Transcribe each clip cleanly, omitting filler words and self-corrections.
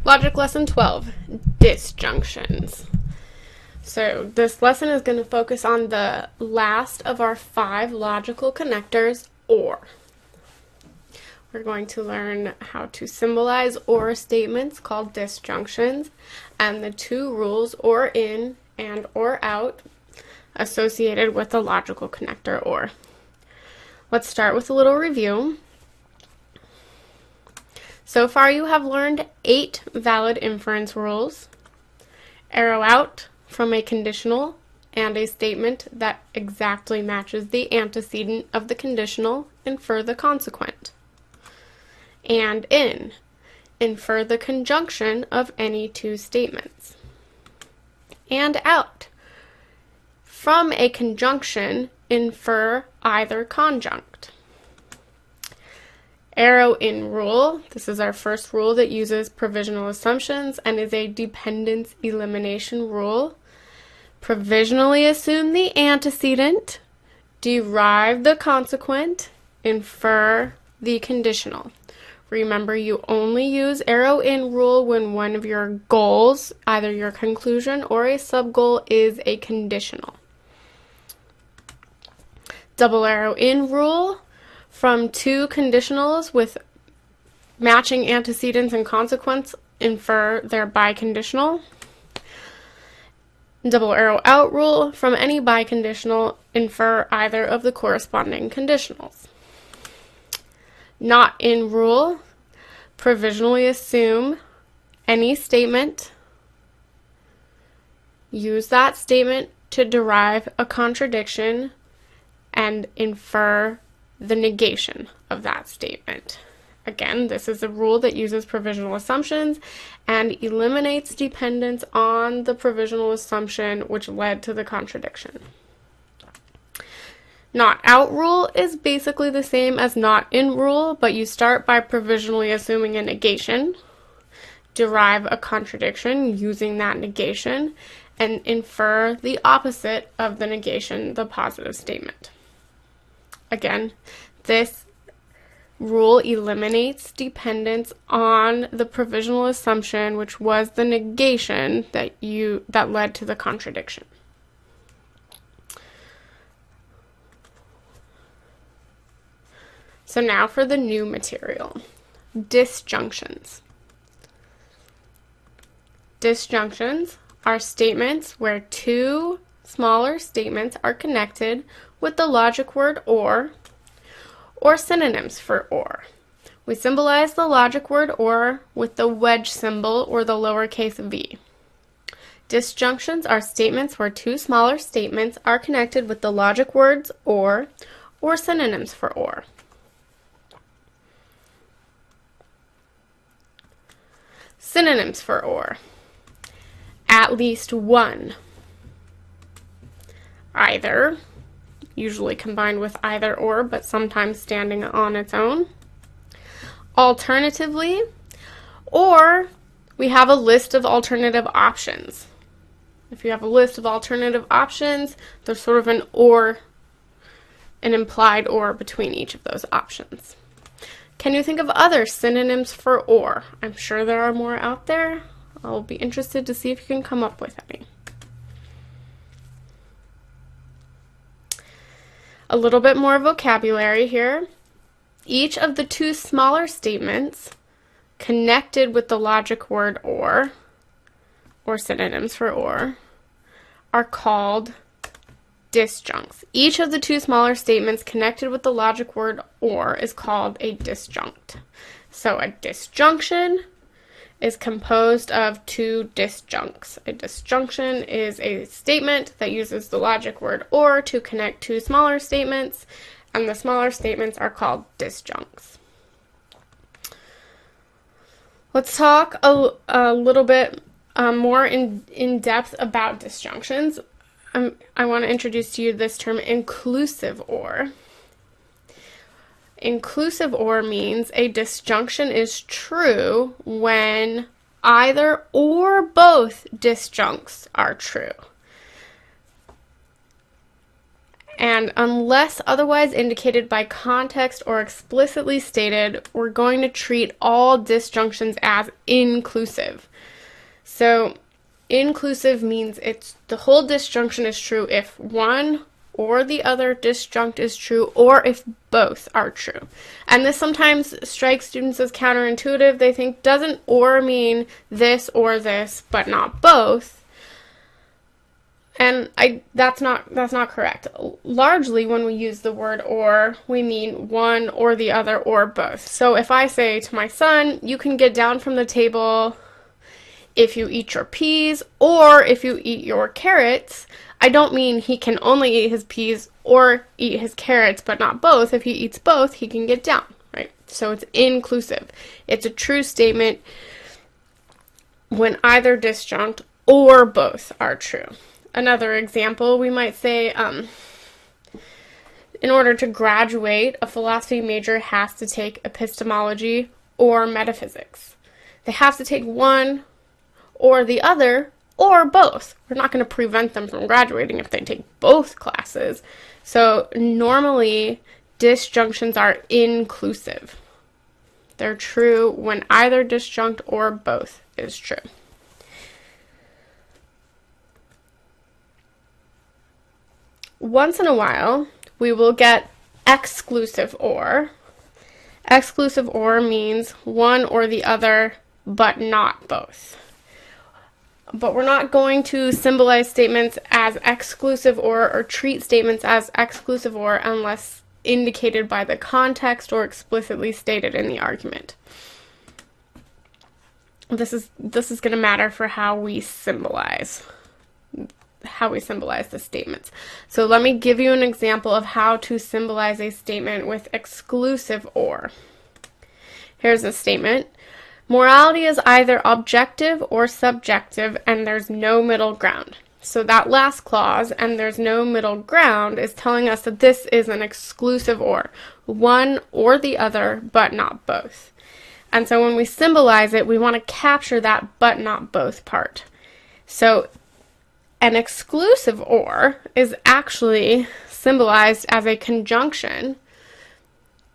Logic Lesson 12, disjunctions. So this lesson is going to focus on the last of our 5 logical connectors, or. We're going to learn how to symbolize or statements called disjunctions and the 2 rules, or in and or out, associated with the logical connector or. Let's start with a little review. So far you have learned 8 valid inference rules. Arrow out from a conditional and a statement that exactly matches the antecedent of the conditional, infer the consequent. And in, infer the conjunction of any 2 statements. And out, from a conjunction, infer either conjunct. Arrow in rule, this is our first rule that uses provisional assumptions and is a dependence elimination rule. Provisionally assume the antecedent, derive the consequent, infer the conditional. Remember, you only use arrow in rule when one of your goals, either your conclusion or a subgoal, is a conditional. Double arrow in rule, from 2 conditionals with matching antecedents and consequence, infer their biconditional. Double arrow out rule, from any biconditional, infer either of the corresponding conditionals. Not in rule, provisionally assume any statement, use that statement to derive a contradiction, and infer the negation of that statement. Again, this is a rule that uses provisional assumptions and eliminates dependence on the provisional assumption which led to the contradiction. Not out rule is basically the same as not in rule, but you start by provisionally assuming a negation, derive a contradiction using that negation, and infer the opposite of the negation, the positive statement. Again, this rule eliminates dependence on the provisional assumption, which was the negation that led to the contradiction. So now for the new material, disjunctions. Disjunctions are statements where 2 smaller statements are connected with the logic word or synonyms for or. We symbolize the logic word or with the wedge symbol or the lowercase v. Disjunctions are statements where 2 smaller statements are connected with the logic words or synonyms for or. Synonyms for or. At least one. Either, usually combined with either or, but sometimes standing on its own. Alternatively, or we have a list of alternative options. If you have a list of alternative options, there's sort of an implied or between each of those options. Can you think of other synonyms for or? I'm sure there are more out there. I'll be interested to see if you can come up with any. A little bit more vocabulary here. Each of the 2 smaller statements connected with the logic word or synonyms for or, are called disjuncts. Each of the 2 smaller statements connected with the logic word or is called a disjunct. So a disjunction is composed of 2 disjuncts. A disjunction is a statement that uses the logic word or to connect 2 smaller statements, and the smaller statements are called disjuncts. Let's talk a little bit more in depth about disjunctions. I want to introduce to you this term inclusive or. Inclusive or means a disjunction is true when either or both disjuncts are true. And unless otherwise indicated by context or explicitly stated, we're going to treat all disjunctions as inclusive. So inclusive means the whole disjunction is true if one or the other disjunct is true, or if both are true. And this sometimes strikes students as counterintuitive. They think, doesn't or mean this or this, but not both? And that's not correct. Largely, when we use the word or, we mean one or the other or both. So if I say to my son, you can get down from the table if you eat your peas or if you eat your carrots, I don't mean he can only eat his peas or eat his carrots, but not both. If he eats both, he can get down, right? So it's inclusive. It's a true statement when either disjunct or both are true. Another example, we might say, in order to graduate, a philosophy major has to take epistemology or metaphysics. They have to take one or the other or both. We're not going to prevent them from graduating if they take both classes. So normally, disjunctions are inclusive. They're true when either disjunct or both is true. Once in a while, we will get exclusive or. Exclusive or means one or the other, but not both. But we're not going to symbolize statements as exclusive or treat statements as exclusive or unless indicated by the context or explicitly stated in the argument. This is going to matter for how we symbolize the statements. So let me give you an example of how to symbolize a statement with exclusive or. Here's a statement. Morality is either objective or subjective, and there's no middle ground. So that last clause, and there's no middle ground, is telling us that this is an exclusive or. One or the other, but not both. And so when we symbolize it, we want to capture that but not both part. So an exclusive or is actually symbolized as a conjunction.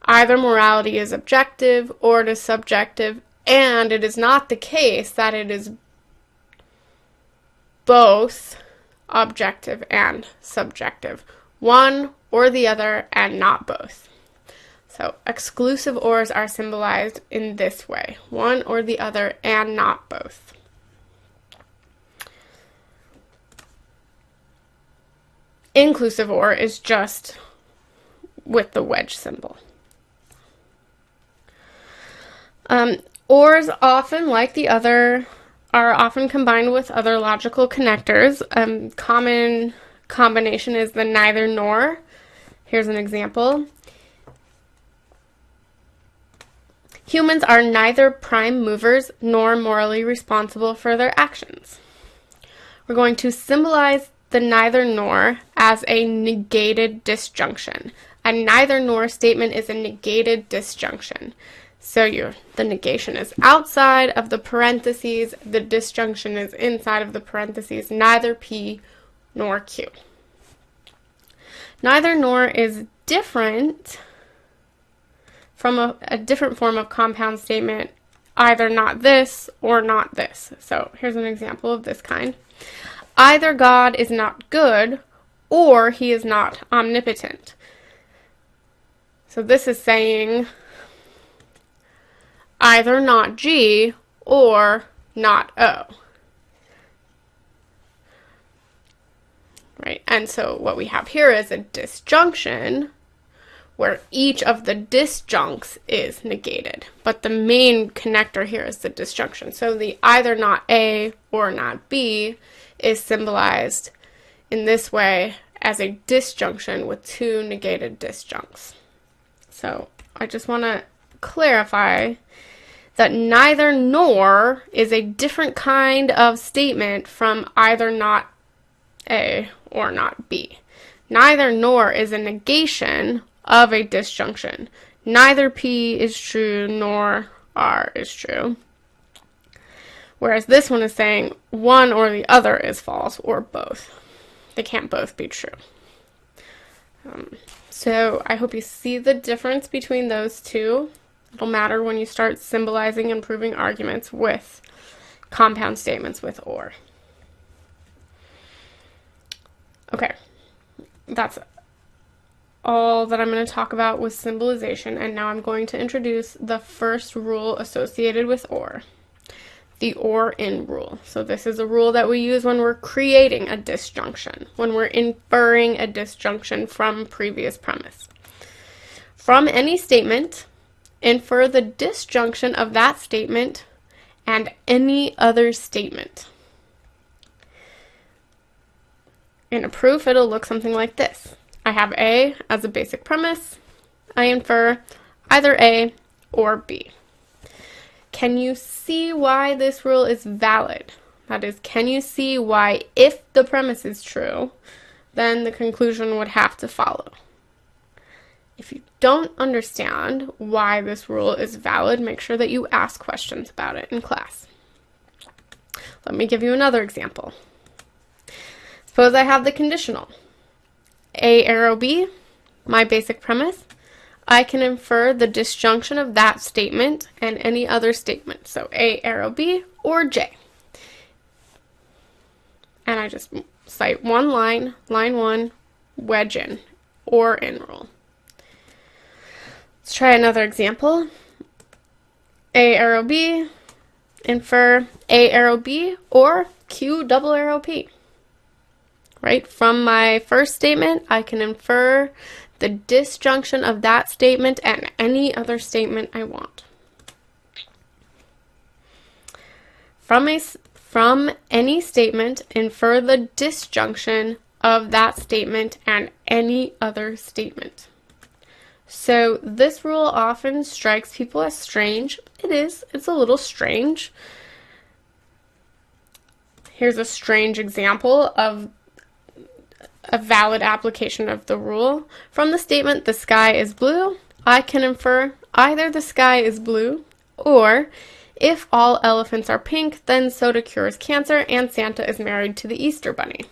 Either morality is objective or it is subjective, and it is not the case that it is both objective and subjective. One or the other and not both. So exclusive ors are symbolized in this way. One or the other and not both. Inclusive or is just with the wedge symbol. Ors often, like the other, are often combined with other logical connectors. Common combination is the neither nor. Here's an example. Humans are neither prime movers nor morally responsible for their actions. We're going to symbolize the neither nor as a negated disjunction. A neither nor statement is a negated disjunction. So the negation is outside of the parentheses, the disjunction is inside of the parentheses, neither P nor Q. Neither nor is different from a different form of compound statement, either not this or not this. So here's an example of this kind. Either God is not good or he is not omnipotent. So this is saying either not G or not O. Right? And so what we have here is a disjunction where each of the disjuncts is negated. But the main connector here is the disjunction. So the either not A or not B is symbolized in this way as a disjunction with two negated disjuncts. So I just want to clarify that neither nor is a different kind of statement from either not A or not B. Neither nor is a negation of a disjunction. Neither P is true nor R is true. Whereas this one is saying one or the other is false or both. They can't both be true. So I hope you see the difference between those two. It'll matter when you start symbolizing and proving arguments with compound statements with or. Okay, that's all that I'm going to talk about with symbolization, and now I'm going to introduce the first rule associated with or, the or-in rule. So this is a rule that we use when we're creating a disjunction, when we're inferring a disjunction from previous premise. From any statement, infer the disjunction of that statement and any other statement. In a proof, it'll look something like this. I have A as a basic premise. I infer either A or B. Can you see why this rule is valid? That is, can you see why if the premise is true, then the conclusion would have to follow? If you don't understand why this rule is valid, make sure that you ask questions about it in class. Let me give you another example. Suppose I have the conditional. A arrow B, my basic premise. I can infer the disjunction of that statement and any other statement. So A arrow B or J. And I just cite one line, line 1, wedge in, or in rule. Let's try another example. A arrow B, infer A arrow B or Q double arrow P. Right? From my first statement, I can infer the disjunction of that statement and any other statement I want. From any statement, infer the disjunction of that statement and any other statement. So this rule often strikes people as strange. It is. It's a little strange. Here's a strange example of a valid application of the rule. From the statement, the sky is blue, I can infer either the sky is blue, or if all elephants are pink, then soda cures cancer and Santa is married to the Easter Bunny.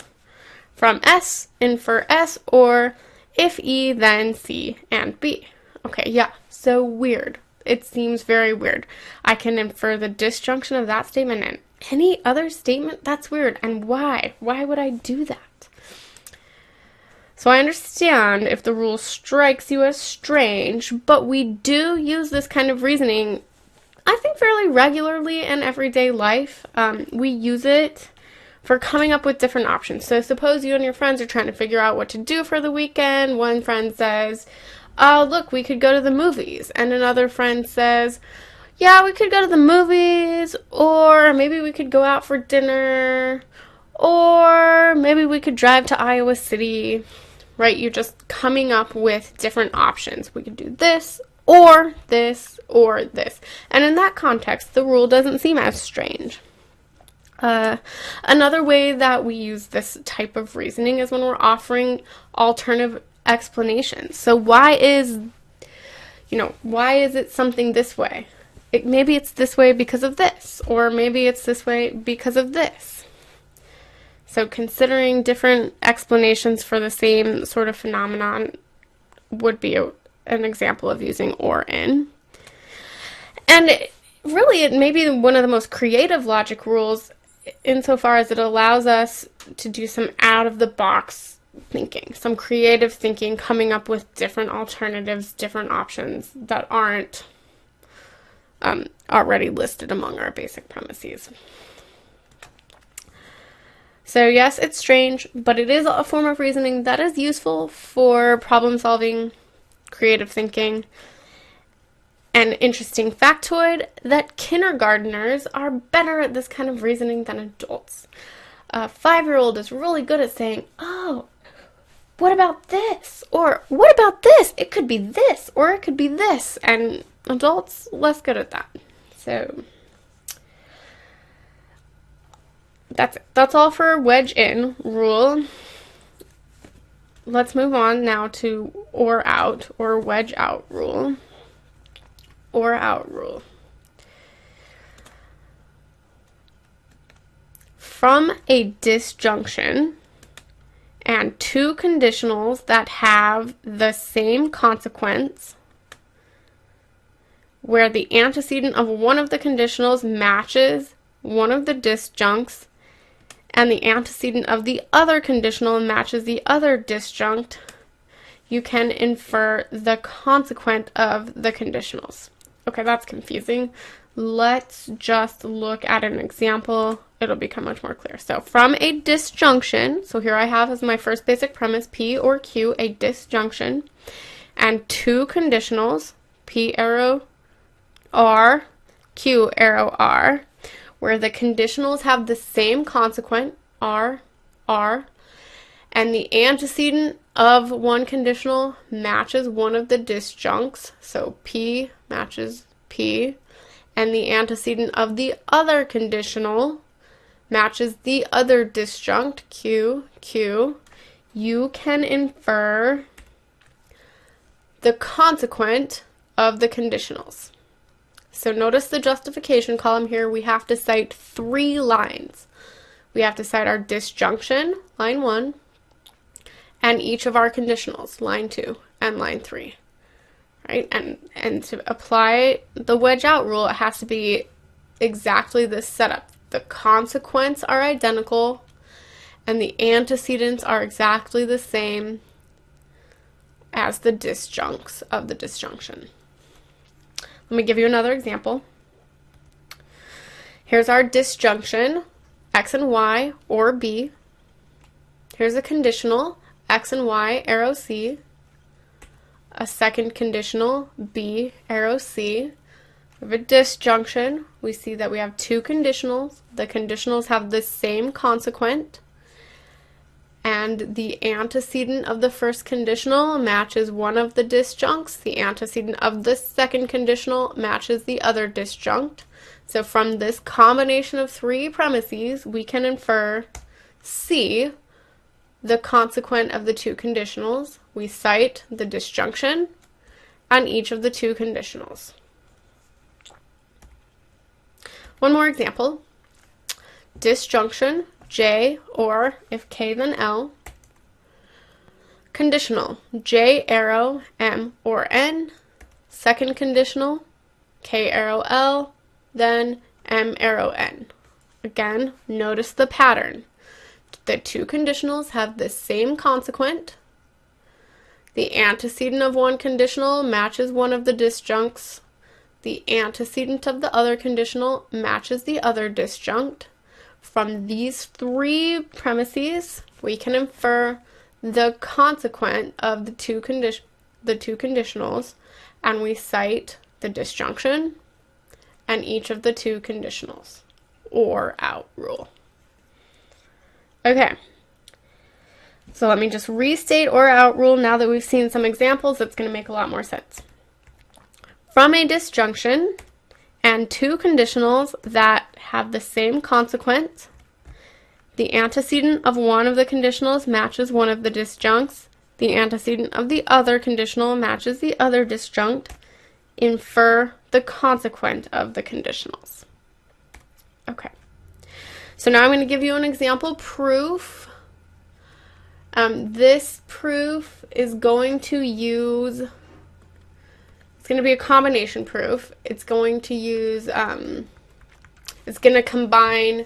From S, infer S, or if E, then C and B. Okay, yeah, so weird. It seems very weird. I can infer the disjunction of that statement and any other statement? That's weird. And why? Why would I do that? So I understand if the rule strikes you as strange, but we do use this kind of reasoning, I think, fairly regularly in everyday life. We use it for coming up with different options. So suppose you and your friends are trying to figure out what to do for the weekend. One friend says, look, we could go to the movies. And another friend says, yeah, we could go to the movies, or maybe we could go out for dinner, or maybe we could drive to Iowa City. Right? You're just coming up with different options. We could do this, or this, or this. And in that context, the rule doesn't seem as strange. Another way that we use this type of reasoning is when we're offering alternative explanations. So why is it something this way? Maybe it's this way because of this, or maybe it's this way because of this. So considering different explanations for the same sort of phenomenon would be an example of using or in. And it may be one of the most creative logic rules insofar as it allows us to do some out-of-the-box thinking, some creative thinking, coming up with different alternatives, different options that aren't already listed among our basic premises. So yes, it's strange, but it is a form of reasoning that is useful for problem solving, creative thinking. An interesting factoid that kindergartners are better at this kind of reasoning than adults. A 5-year-old is really good at saying, oh, what about this? Or what about this? It could be this, or it could be this. And adults, less good at that. So that's it. That's all for wedge in rule. Let's move on now to or out, or wedge out rule. Or out rule. From a disjunction, and two conditionals that have the same consequence, where the antecedent of one of the conditionals matches one of the disjuncts and the antecedent of the other conditional matches the other disjunct, you can infer the consequent of the conditionals. Okay, that's confusing. Let's just look at an example. It'll become much more clear. So from a disjunction, so here I have as my first basic premise, P or Q, a disjunction, and two conditionals, P arrow R, Q arrow R, where the conditionals have the same consequent, R, R, and the antecedent of one conditional matches one of the disjuncts, so P matches P, and the antecedent of the other conditional matches the other disjunct, Q, Q, you can infer the consequent of the conditionals. So notice the justification column here. We have to cite 3 lines. We have to cite our disjunction, line 1, and each of our conditionals, line 2 and line 3. Right? And to apply the wedge out rule, it has to be exactly this setup. The consequents are identical and the antecedents are exactly the same as the disjuncts of the disjunction. Let me give you another example. Here's our disjunction, X and Y or B. Here's a conditional, X and Y, arrow C. A second conditional, B, arrow C. We have a disjunction. We see that we have 2 conditionals. The conditionals have the same consequent, and the antecedent of the first conditional matches one of the disjuncts. The antecedent of the second conditional matches the other disjunct. So from this combination of 3 premises, we can infer C, the consequent of the 2 conditionals. We cite the disjunction and each of the 2 conditionals. One more example. Disjunction, J or if K then L. Conditional, J arrow M or N. Second conditional, K arrow L, then M arrow N. Again, notice the pattern. The 2 conditionals have the same consequent. The antecedent of one conditional matches one of the disjuncts. The antecedent of the other conditional matches the other disjunct. From these 3 premises, we can infer the consequent of the two conditionals, and we cite the disjunction and each of the 2 conditionals, or out rule. Okay, so let me just restate or out rule now that we've seen some examples. It's going to make a lot more sense. From a disjunction and 2 conditionals that have the same consequence, the antecedent of one of the conditionals matches one of the disjuncts, the antecedent of the other conditional matches the other disjunct, infer the consequent of the conditionals. Okay, so now I'm going to give you an example proof. This proof is going to use, it's going to be a combination proof. It's going to use, it's going to combine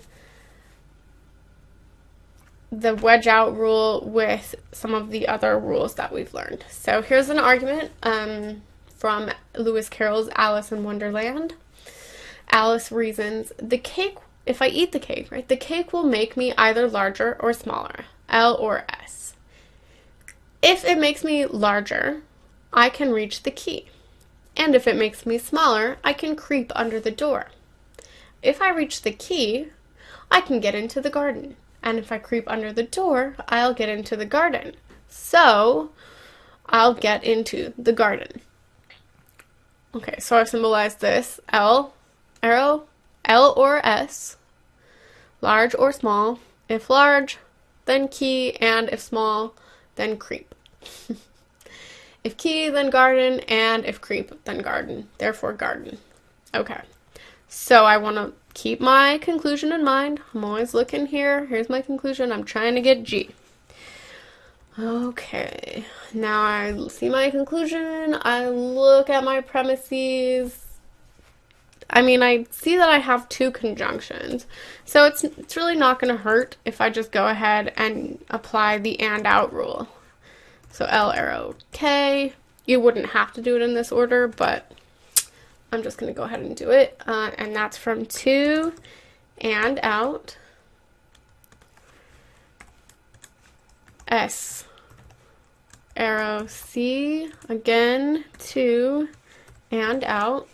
the wedge out rule with some of the other rules that we've learned. So here's an argument from Lewis Carroll's Alice in Wonderland. Alice reasons, the cake, if I eat the cake, right, the cake will make me either larger or smaller, L or S. If it makes me larger, I can reach the key. And if it makes me smaller, I can creep under the door. If I reach the key, I can get into the garden. And if I creep under the door, I'll get into the garden. So, I'll get into the garden. Okay, so I've symbolized this. L, arrow, L or S, large or small. If large, then key, and if small, then creep. If key, then garden, and if creep, then garden. Therefore, garden. Okay, so I want to keep my conclusion in mind. I'm always looking here. Here's my conclusion. I'm trying to get G. Okay, now I see my conclusion, I look at my premises. I mean, I see that I have two conjunctions, so it's really not going to hurt if I just go ahead and apply the and out rule. So L arrow K, you wouldn't have to do it in this order, but I'm just going to go ahead and do it, and that's from to and out. S arrow C, again, to and out.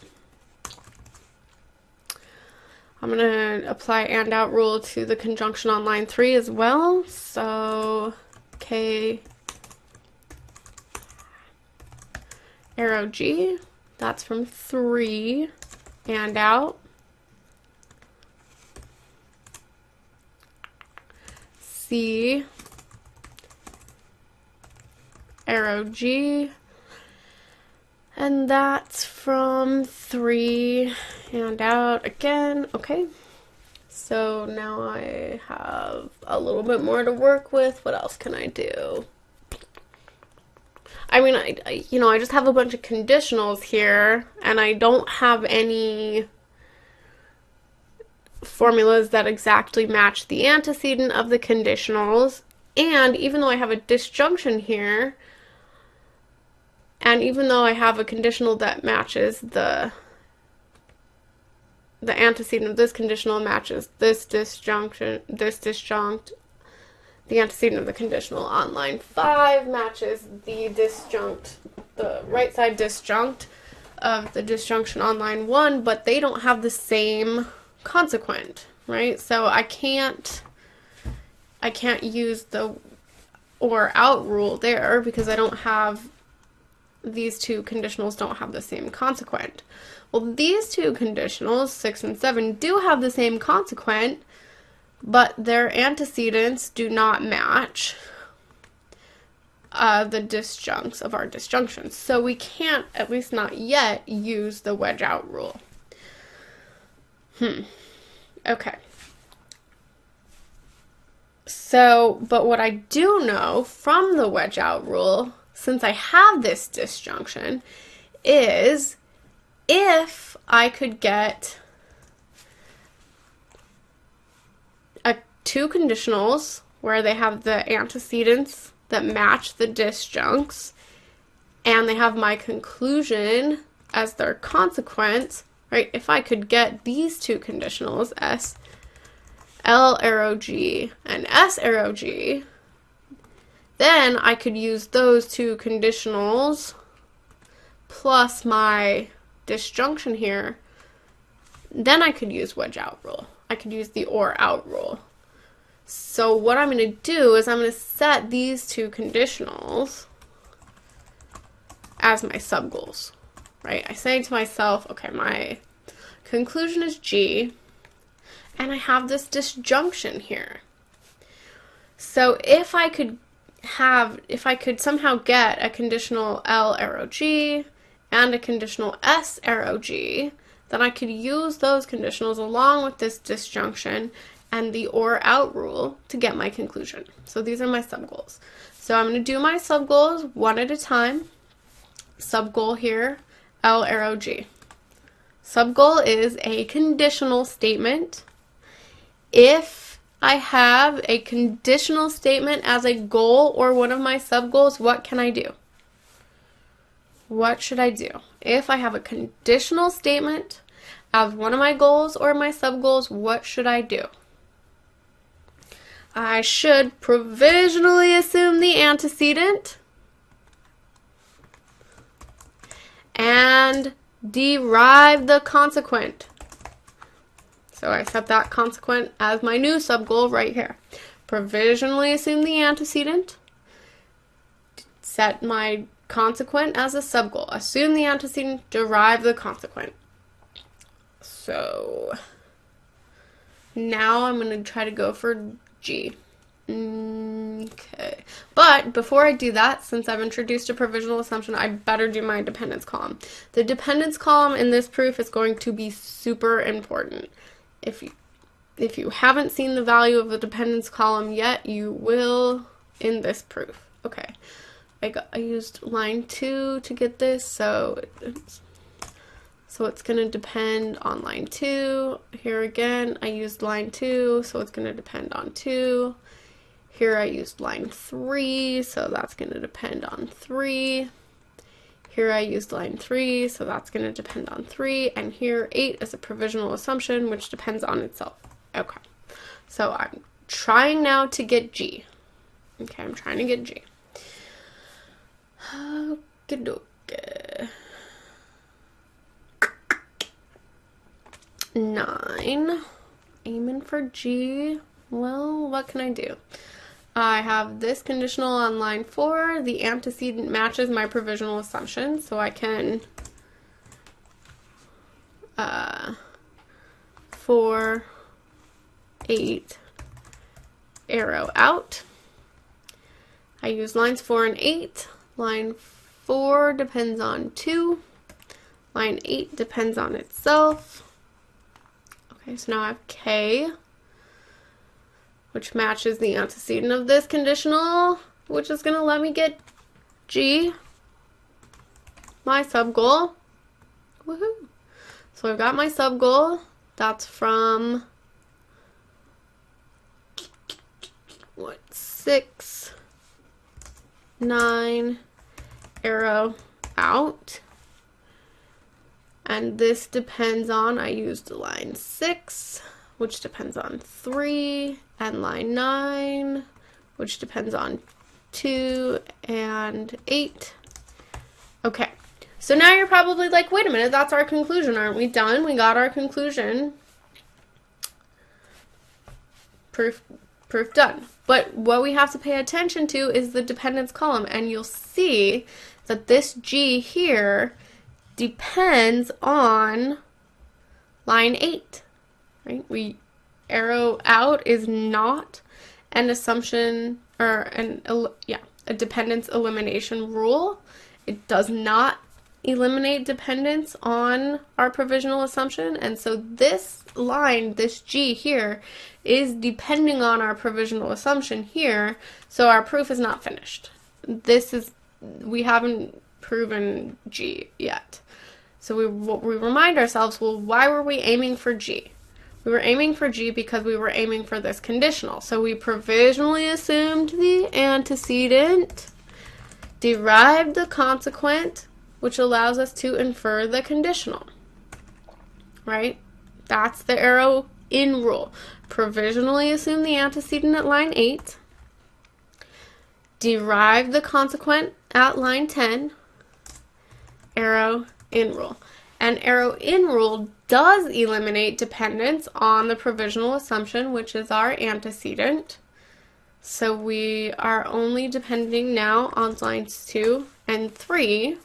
I'm going to apply and out rule to the conjunction on line 3 as well. So K arrow G, that's from 3 and out. C arrow G, and that's from 3 and out again. Okay, so now I have a little bit more to work with. What else can I do? I mean, I just have a bunch of conditionals here, and I don't have any formulas that exactly match the antecedent of the conditionals. And even though I have a disjunction here, and even though I have a conditional that matches the antecedent of this conditional matches this disjunct, the antecedent of the conditional on line 5 matches the disjunct, the right side disjunct of the disjunction on line 1, but they don't have the same consequent, right? So I can't use the or out rule there because I don't have, these two conditionals don't have the same consequent. Well, these two conditionals, 6 and 7, do have the same consequent, but their antecedents do not match the disjuncts of our disjunctions. So we can't, at least not yet, use the wedge out rule. Okay. So, but what I do know from the wedge out rule, since I have this disjunction, is if I could get two conditionals where they have the antecedents that match the disjuncts, and they have my conclusion as their consequence, right? If I could get these two conditionals, L arrow G and S arrow G, then I could use those two conditionals plus my disjunction here. Then I could use wedge out rule. I could use the or out rule. So what I'm going to do is I'm going to set these two conditionals as my subgoals, right? I say to myself, okay, my conclusion is G, and I have this disjunction here. So if I could somehow get a conditional L arrow G and a conditional S arrow G, then I could use those conditionals along with this disjunction and the or out rule to get my conclusion. So these are my subgoals. So I'm going to do my subgoals one at a time. Subgoal here, L arrow G. Subgoal is a conditional statement. If I have a conditional statement as a goal or one of my subgoals, what can I do? What should I do? If I have a conditional statement as one of my goals or my subgoals, what should I do? I should provisionally assume the antecedent and derive the consequent. So I set that consequent as my new subgoal right here. Provisionally assume the antecedent, set my consequent as a subgoal. Assume the antecedent, derive the consequent. So now I'm going to try to go for G. Okay. But before I do that, since I've introduced a provisional assumption, I better do my dependence column. The dependence column in this proof is going to be super important. If you haven't seen the value of the dependence column yet, you will in this proof. Okay, I used line 2 to get this, so it's going to depend on line 2. Here again, I used line 2, so it's going to depend on 2. Here I used line 3, so that's going to depend on 3. Here I used line 3, so that's going to depend on 3. And here 8 is a provisional assumption, which depends on itself. Okay, so I'm trying now to get G. Okay, I'm trying to get G. Okay. 9. Aiming for G. Well, what can I do? I have this conditional on line 4. The antecedent matches my provisional assumption, so I can 4, 8, arrow out. I use lines 4 and 8. Line 4 depends on 2. Line 8 depends on itself. Okay, so now I have K, which matches the antecedent of this conditional, which is going to let me get G, my subgoal. Woohoo! So I've got my subgoal. That's from 6, 9, arrow out. And this depends on, I used line 6, which depends on 3, and line 9, which depends on 2 and 8. Okay, so now you're probably like, wait a minute, that's our conclusion. Aren't we done? We got our conclusion. Proof done. But what we have to pay attention to is the dependence column, and you'll see that this G here depends on line 8, right? Arrow out is not an assumption or a dependence elimination rule. It does not eliminate dependence on our provisional assumption, and so this line, this G here, is depending on our provisional assumption here, so our proof is not finished. We haven't proven G yet. So we remind ourselves, well, why were we aiming for G? We were aiming for G because we were aiming for this conditional. So we provisionally assumed the antecedent, derived the consequent, which allows us to infer the conditional, right? That's the arrow in rule. Provisionally assume the antecedent at line 8, derive the consequent at line 10, arrow in rule. And arrow in rule does eliminate dependence on the provisional assumption, which is our antecedent. So we are only depending now on lines 2 and 3.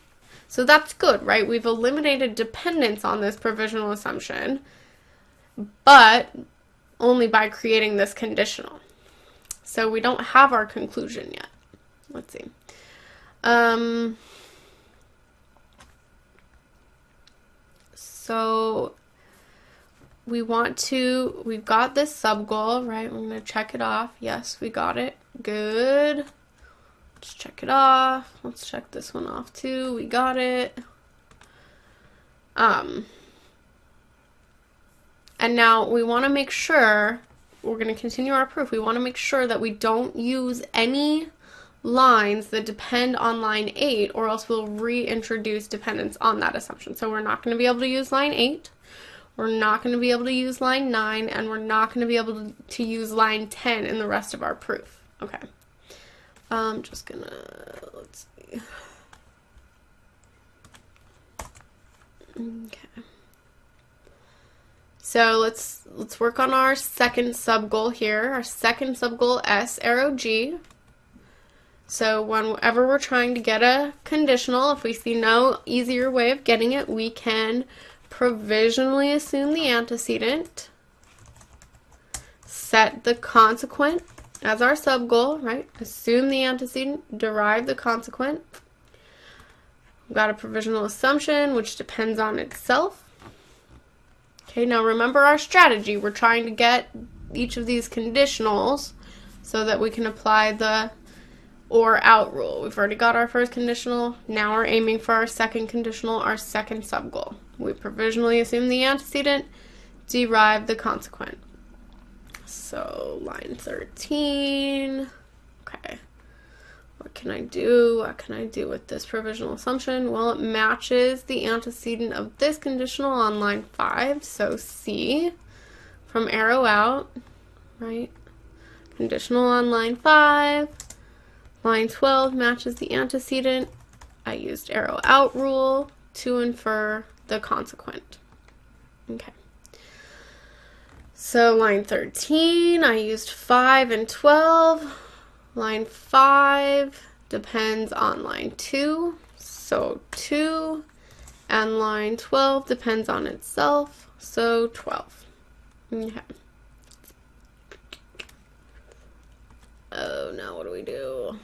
So that's good, right? We've eliminated dependence on this provisional assumption, but only by creating this conditional. So we don't have our conclusion yet. Let's see. So we've got this subgoal, right? We're going to check it off. Yes, we got it. Good. Let's check it off. Let's check this one off too. We got it. And now we want to make sure, we're going to continue our proof. We want to make sure that we don't use any lines that depend on line 8, or else we'll reintroduce dependence on that assumption. So we're not going to be able to use line 8. We're not going to be able to use line 9, and we're not going to be able to use line 10 in the rest of our proof. Okay. I'm just gonna, let's see. Okay. So let's work on our second subgoal here. Our second subgoal, S, arrow G. So whenever we're trying to get a conditional, if we see no easier way of getting it, we can provisionally assume the antecedent, set the consequent as our subgoal, right? Assume the antecedent, derive the consequent. We've got a provisional assumption, which depends on itself. Okay, now remember our strategy. We're trying to get each of these conditionals so that we can apply the or out rule. We've already got our first conditional. Now we're aiming for our second conditional, our second subgoal. We provisionally assume the antecedent, derive the consequent. So line 13. Okay. What can I do? What can I do with this provisional assumption? Well, it matches the antecedent of this conditional on line 5. So C from arrow out, right? Conditional on line 5. Line 12 matches the antecedent. I used arrow out rule to infer the consequent. Okay. So line 13, I used 5 and 12. Line 5 depends on line 2, so 2, and line 12 depends on itself, so 12. Okay. Oh, now what do we do?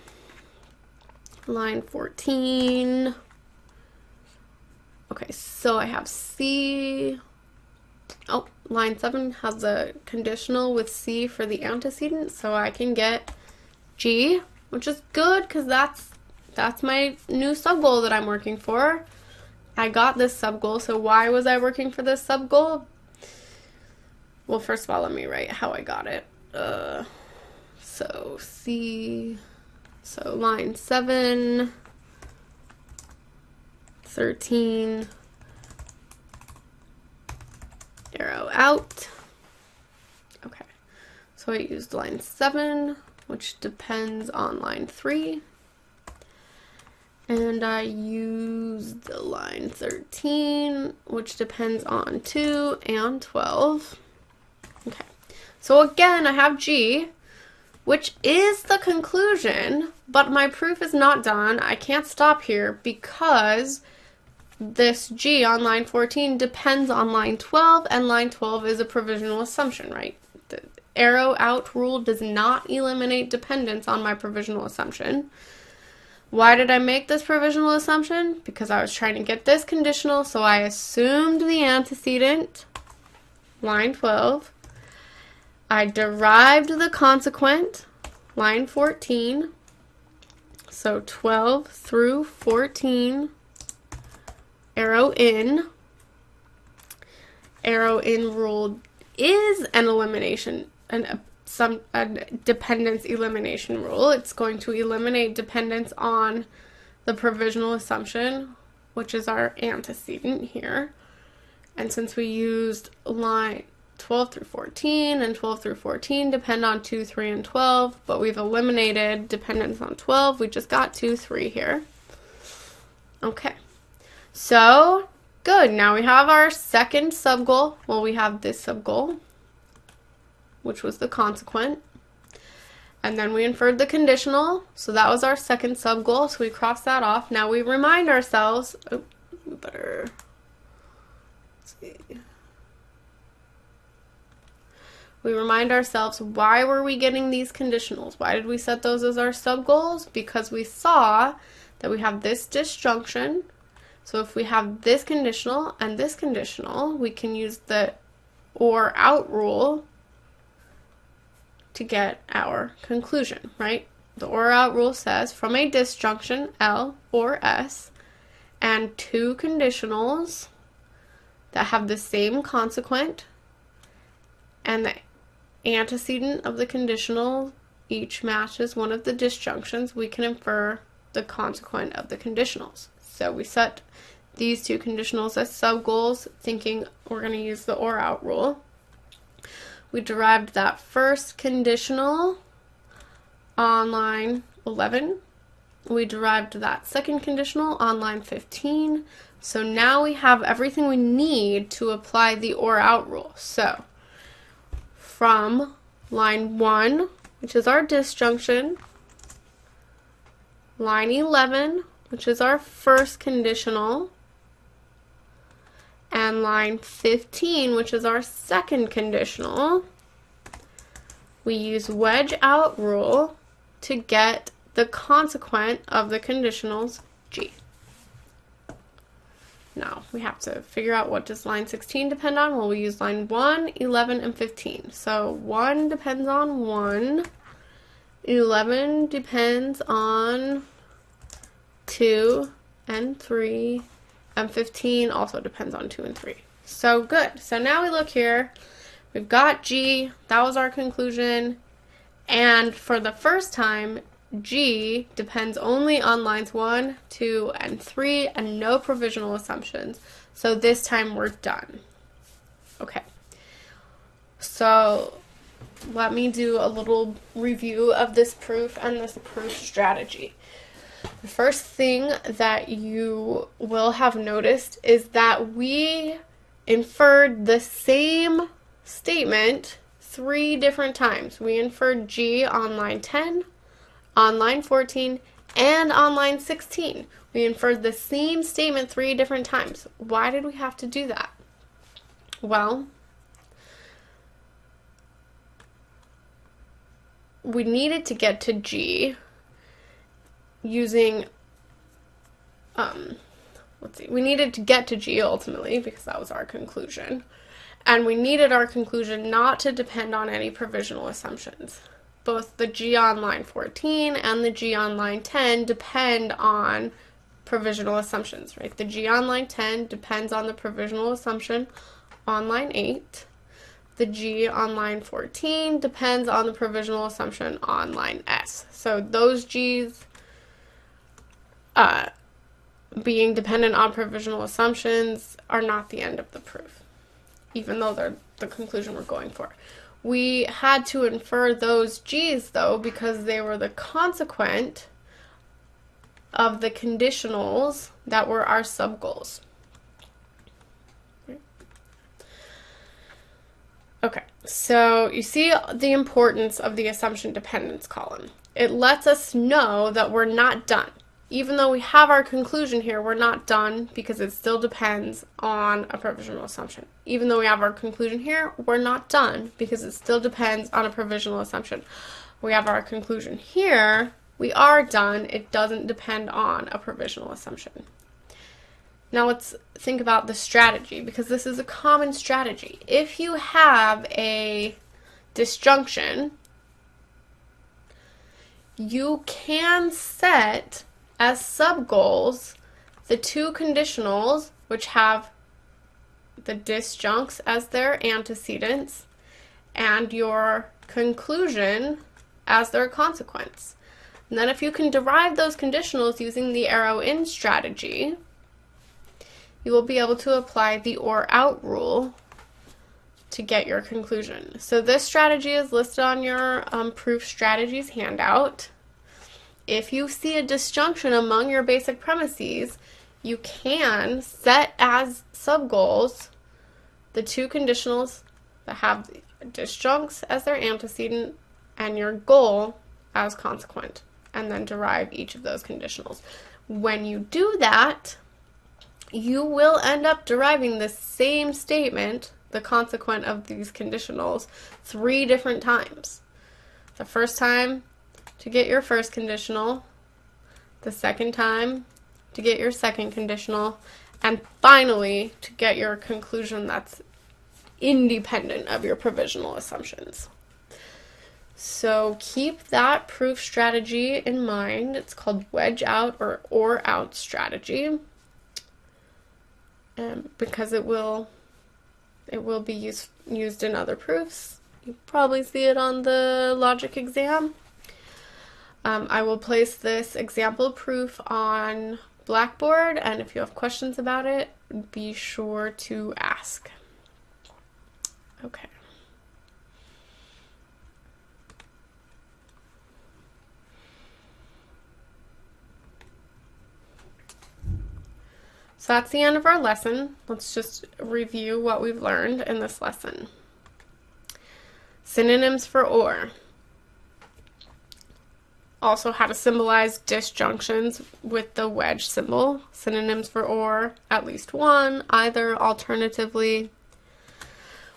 Line 14. Okay, so I have C. Oh, line 7 has a conditional with C for the antecedent, so I can get G, which is good because that's my new subgoal that I'm working for. I got this subgoal, so why was I working for this subgoal? Well, first of all, let me write how I got it. So C, so line 7, 13, arrow out. Okay, so I used line 7, which depends on line 3. And I used the line 13, which depends on 2 and 12. Okay, so again, I have G, which is the conclusion, but my proof is not done. I can't stop here because this G on line 14 depends on line 12, and line 12 is a provisional assumption, right? The arrow out rule does not eliminate dependence on my provisional assumption. Why did I make this provisional assumption? Because I was trying to get this conditional, so I assumed the antecedent, line 12. I derived the consequent, line 14. So 12 through 14, arrow in. Arrow in rule is an elimination, a dependence elimination rule. It's going to eliminate dependence on the provisional assumption, which is our antecedent here. And since we used line 12 through 14 and 12 through 14 depend on 2, 3, and 12, but we've eliminated dependence on 12. We just got 2, 3 here. Okay, so good. Now we have our second subgoal. Well, we have this subgoal, which was the consequent. And then we inferred the conditional. So that was our second subgoal. So we cross that off. Now we remind ourselves, oh, we better, let's see. We remind ourselves, why were we getting these conditionals? Why did we set those as our subgoals? Because we saw that we have this disjunction. So if we have this conditional and this conditional, we can use the or out rule to get our conclusion, right? The or out rule says from a disjunction, L or S, and two conditionals that have the same consequent and the antecedent of the conditional each matches one of the disjunctions, we can infer the consequent of the conditionals. So we set these two conditionals as subgoals, thinking we're going to use the or out rule. We derived that first conditional on line 11. We derived that second conditional on line 15. So now we have everything we need to apply the or out rule. So from line 1, which is our disjunction, line 11, which is our first conditional, and line 15, which is our second conditional, we use wedge out rule to get the consequent of the conditionals, G. Now, we have to figure out what does line 16 depend on. Well, we use line 1, 11, and 15. So 1 depends on 1, 11 depends on 2 and 3, and 15 also depends on 2 and 3. So good. So now we look here. We've got G. That was our conclusion. And for the first time, G depends only on lines 1, 2, and 3, and no provisional assumptions. So this time we're done. Okay. So let me do a little review of this proof and this proof strategy. The first thing that you will have noticed is that we inferred the same statement 3 different times. We inferred G on line 10, on line 14, and on line 16. We inferred the same statement 3 different times. Why did we have to do that? Well, we needed to get to G using, we needed to get to G ultimately because that was our conclusion. And we needed our conclusion not to depend on any provisional assumptions. Both the G on line 14 and the G on line 10 depend on provisional assumptions, right? The G on line 10 depends on the provisional assumption on line 8. The G on line 14 depends on the provisional assumption on line S. So those G's being dependent on provisional assumptions are not the end of the proof, even though they're the conclusion we're going for. We had to infer those G's, though, because they were the consequent of the conditionals that were our subgoals. Okay, so you see the importance of the assumption dependence column. It lets us know that we're not done. Even though we have our conclusion here, we're not done because it still depends on a provisional assumption. Even though we have our conclusion here, we're not done because it still depends on a provisional assumption. We have our conclusion here, we are done. It doesn't depend on a provisional assumption. Now let's think about the strategy, because this is a common strategy. If you have a disjunction, you can set as subgoals the 2 conditionals which have the disjuncts as their antecedents and your conclusion as their consequence. And then if you can derive those conditionals using the arrow in strategy, you will be able to apply the or out rule to get your conclusion. So this strategy is listed on your proof strategies handout. If you see a disjunction among your basic premises, you can set as subgoals the 2 conditionals that have disjuncts as their antecedent and your goal as consequent, and then derive each of those conditionals. When you do that, you will end up deriving the same statement, the consequent of these conditionals, 3 different times. The first time to get your first conditional, the second time to get your second conditional, and finally to get your conclusion that's independent of your provisional assumptions. So keep that proof strategy in mind. It's called wedge out or out strategy, because it will be used in other proofs. You probably see it on the logic exam. I will place this example proof on Blackboard, and if you have questions about it, be sure to ask. Okay. So that's the end of our lesson. Let's just review what we've learned in this lesson. Synonyms for or. Also how to symbolize disjunctions with the wedge symbol. Synonyms for or, at least one, either, alternatively.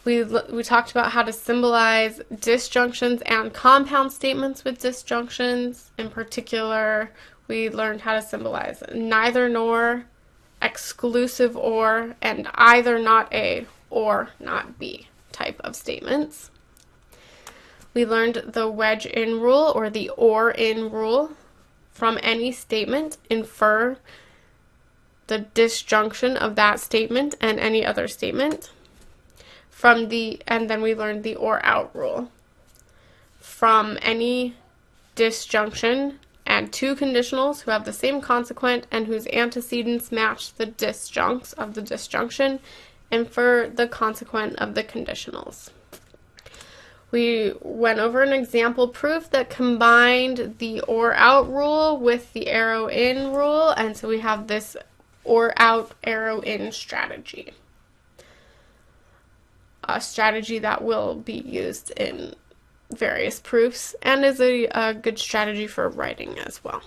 We talked about how to symbolize disjunctions and compound statements with disjunctions. In particular, we learned how to symbolize neither nor, exclusive or, and either not A or not B type of statements. We learned the wedge in rule, or the or in rule. From any statement, infer the disjunction of that statement and any other statement. And then we learned the or out rule. From any disjunction, add two conditionals who have the same consequent and whose antecedents match the disjuncts of the disjunction. Infer the consequent of the conditionals. We went over an example proof that combined the or out rule with the arrow in rule, and so we have this or out arrow in strategy. A strategy that will be used in various proofs and is a good strategy for writing as well.